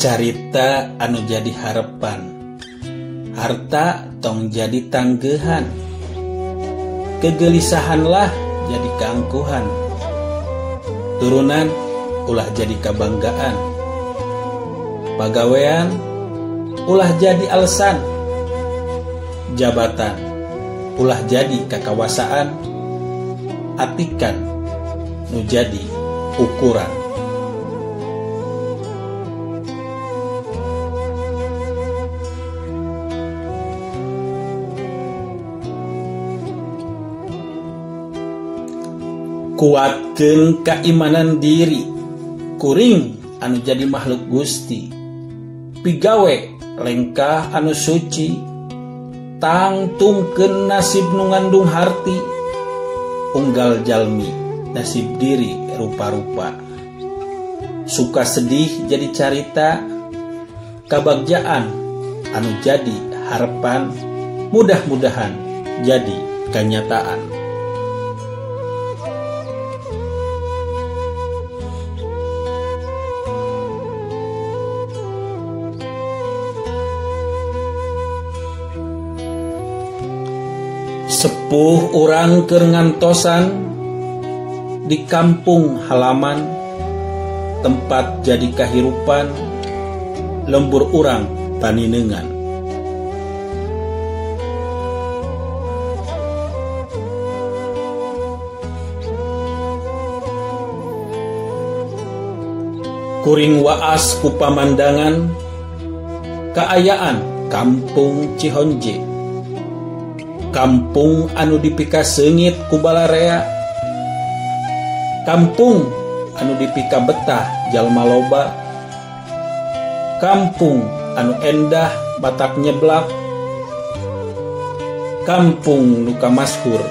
Carita anu jadi harapan, harta tong jadi tanggehan, kegelisahanlah jadi keangkuhan, turunan ulah jadi kabanggaan, pagawean ulah jadi alasan, jabatan ulah jadi kakawasaan, atikan nu jadi ukuran. Kuatkeun keimanan diri, kuring anu jadi makhluk Gusti, pigawe lengkah anu suci, tangtungkeun nasib nu ngandung harti, unggal jalmi nasib diri rupa-rupa, suka sedih jadi carita, kabagjaan anu jadi harapan, mudah-mudahan jadi kenyataan. Sepuh urang keur ngantosan di kampung halaman, tempat jadi kahirupan, lembur urang paninengan. Kuring waas ku pamandangan, kaayaan kampung Cihonje, kampung anu dipika seungit ku balarea, kampung anu dipika betah jalma loba, kampung anu endah batak nyeblak, kampung nu kamaskur.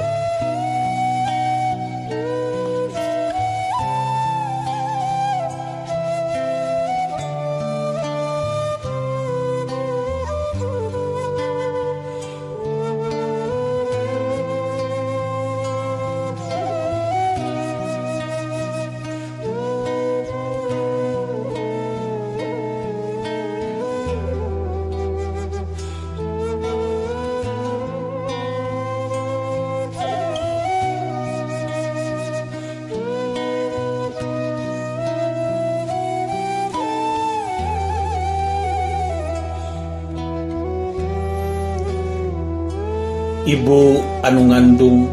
Ibu anu ngandung,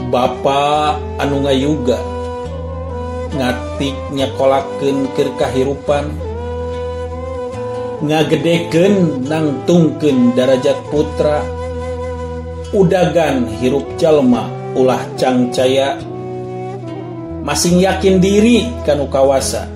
bapa anu ngayuga, ngatik nyakolakeun keur kahirupan, ngagedekeun nangtungkeun darajat putra, udagan hirup jalma ulah cangcaya, masing yakin diri kanu kawasa.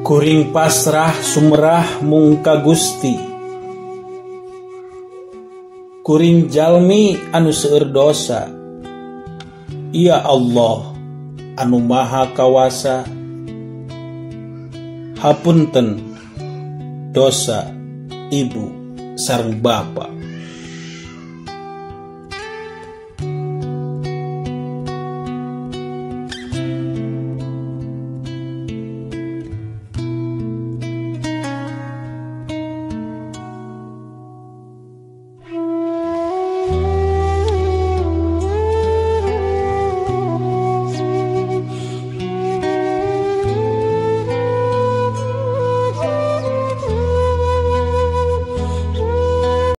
Kuring pasrah sumrah mung ka Gusti, kuring jalmi anu seueur dosa, ya Allah anu maha kawasa, hapunten dosa ibu sareng bapa.